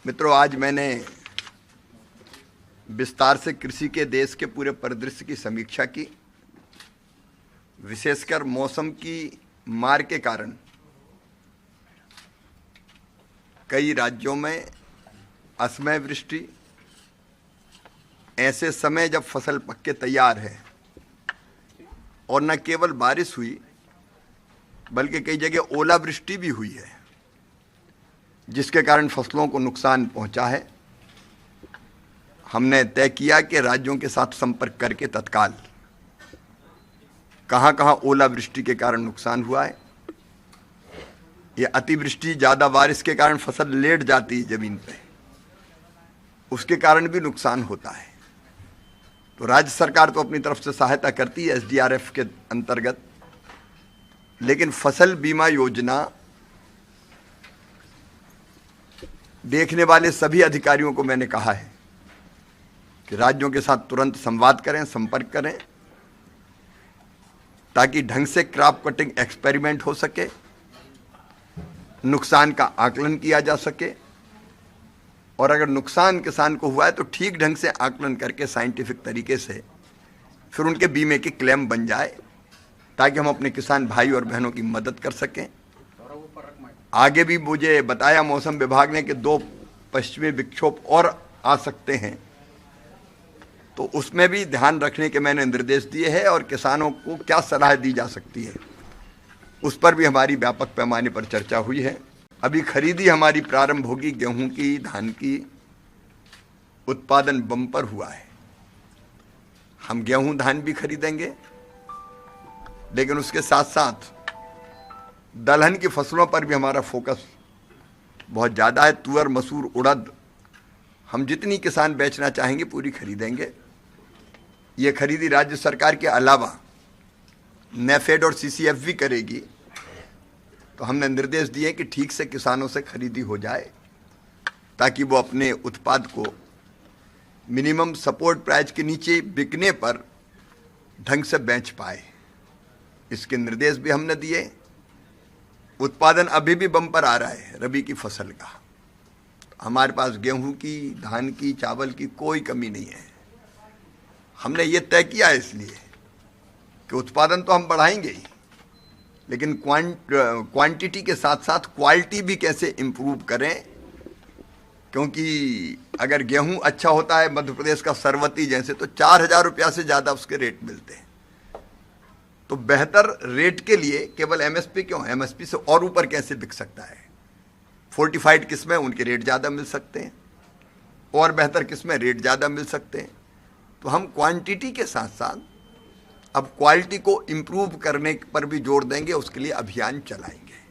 मित्रों, आज मैंने विस्तार से कृषि के देश के पूरे परिदृश्य की समीक्षा की। विशेषकर मौसम की मार के कारण कई राज्यों में असमय वृष्टि, ऐसे समय जब फसल पक के तैयार है और न केवल बारिश हुई बल्कि कई जगह ओलावृष्टि भी हुई है, जिसके कारण फसलों को नुकसान पहुंचा है। हमने तय किया कि राज्यों के साथ संपर्क करके तत्काल कहां-कहां ओलावृष्टि के कारण नुकसान हुआ है, ये अतिवृष्टि, ज़्यादा बारिश के कारण फसल लेट जाती है ज़मीन पे, उसके कारण भी नुकसान होता है। तो राज्य सरकार तो अपनी तरफ से सहायता करती है एसडीआरएफ के अंतर्गत, लेकिन फसल बीमा योजना देखने वाले सभी अधिकारियों को मैंने कहा है कि राज्यों के साथ तुरंत संवाद करें, संपर्क करें, ताकि ढंग से क्रॉप कटिंग एक्सपेरिमेंट हो सके, नुकसान का आकलन किया जा सके, और अगर नुकसान किसान को हुआ है तो ठीक ढंग से आकलन करके साइंटिफिक तरीके से फिर उनके बीमे की क्लेम बन जाए, ताकि हम अपने किसान भाई और बहनों की मदद कर सकें। आगे भी मुझे बताया मौसम विभाग ने कि 2 पश्चिमी विक्षोभ और आ सकते हैं, तो उसमें भी ध्यान रखने के मैंने निर्देश दिए हैं और किसानों को क्या सलाह दी जा सकती है उस पर भी हमारी व्यापक पैमाने पर चर्चा हुई है। अभी खरीदी हमारी प्रारंभ होगी, गेहूं की, धान की, उत्पादन बम्पर हुआ है। हम गेहूं धान भी खरीदेंगे, लेकिन उसके साथ साथ दलहन की फसलों पर भी हमारा फोकस बहुत ज़्यादा है। तुअर, मसूर, उड़द हम जितनी किसान बेचना चाहेंगे पूरी खरीदेंगे। ये खरीदी राज्य सरकार के अलावा नेफेड और सीसीएफ भी करेगी। तो हमने निर्देश दिए कि ठीक से किसानों से खरीदी हो जाए, ताकि वो अपने उत्पाद को मिनिमम सपोर्ट प्राइस के नीचे बिकने पर ढंग से बेच पाए। इसके निर्देश भी हमने दिए। उत्पादन अभी भी बम्पर आ रहा है रबी की फसल का। हमारे पास गेहूं की, धान की, चावल की कोई कमी नहीं है। हमने ये तय किया है इसलिए कि उत्पादन तो हम बढ़ाएंगे ही, लेकिन क्वांटिटी के साथ साथ क्वालिटी भी कैसे इम्प्रूव करें, क्योंकि अगर गेहूं अच्छा होता है मध्य प्रदेश का सरवती जैसे, तो 4,000 रुपया से ज़्यादा उसके रेट मिलते हैं। तो बेहतर रेट के लिए केवल एमएसपी क्यों, एमएसपी से और ऊपर कैसे बिक सकता है। फोर्टिफाइड किस्में, उनके रेट ज़्यादा मिल सकते हैं, और बेहतर किस्में रेट ज़्यादा मिल सकते हैं। तो हम क्वांटिटी के साथ साथ अब क्वालिटी को इम्प्रूव करने पर भी जोर देंगे, उसके लिए अभियान चलाएंगे।